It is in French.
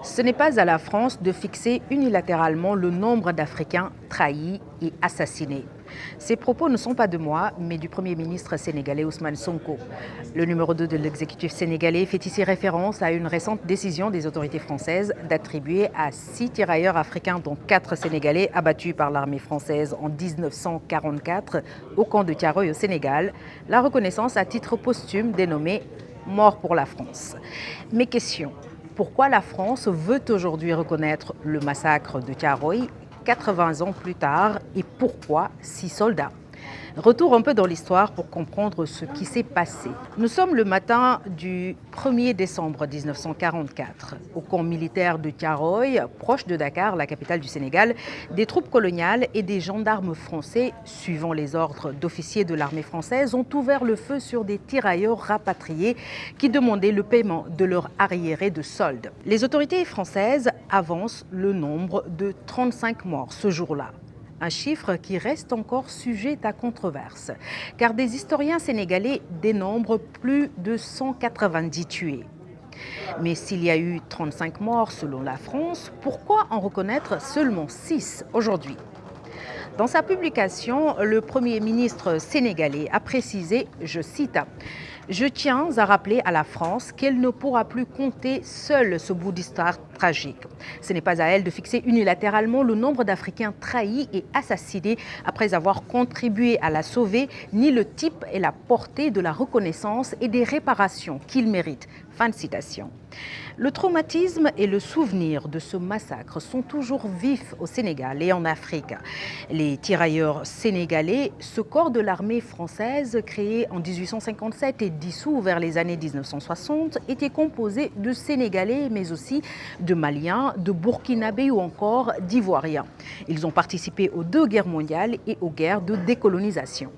Ce n'est pas à la France de fixer unilatéralement le nombre d'Africains trahis et assassinés. Ces propos ne sont pas de moi, mais du Premier ministre sénégalais Ousmane Sonko. Le numéro 2 de l'exécutif sénégalais fait ici référence à une récente décision des autorités françaises d'attribuer à 6 tirailleurs africains, dont 4 Sénégalais abattus par l'armée française en 1944 au camp de Thiaroye au Sénégal, la reconnaissance à titre posthume dénommée « Mort pour la France ». Mes questions. Pourquoi la France veut aujourd'hui reconnaître le massacre de Thiaroye 80 ans plus tard et pourquoi 6 soldats? Retour un peu dans l'histoire pour comprendre ce qui s'est passé. Nous sommes le matin du 1er décembre 1944. Au camp militaire de Thiaroye, proche de Dakar, la capitale du Sénégal, des troupes coloniales et des gendarmes français, suivant les ordres d'officiers de l'armée française, ont ouvert le feu sur des tirailleurs rapatriés qui demandaient le paiement de leur arriéré de solde. Les autorités françaises avancent le nombre de 35 morts ce jour-là. Un chiffre qui reste encore sujet à controverse, car des historiens sénégalais dénombrent plus de 190 tués. Mais s'il y a eu 35 morts selon la France, pourquoi en reconnaître seulement 6 aujourd'hui? Dans sa publication, le Premier ministre sénégalais a précisé, je cite, « Je tiens à rappeler à la France qu'elle ne pourra plus compter seule ce bout d'histoire tragique. Ce n'est pas à elle de fixer unilatéralement le nombre d'Africains trahis et assassinés après avoir contribué à la sauver, ni le type et la portée de la reconnaissance et des réparations qu'ils méritent. » Fin de citation. Le traumatisme et le souvenir de ce massacre sont toujours vifs au Sénégal et en Afrique. Les tirailleurs sénégalais, ce corps de l'armée française créé en 1857 et dissous vers les années 1960, était composé de Sénégalais mais aussi de Maliens, de Burkinabés ou encore d'Ivoiriens. Ils ont participé aux 2 guerres mondiales et aux guerres de décolonisation.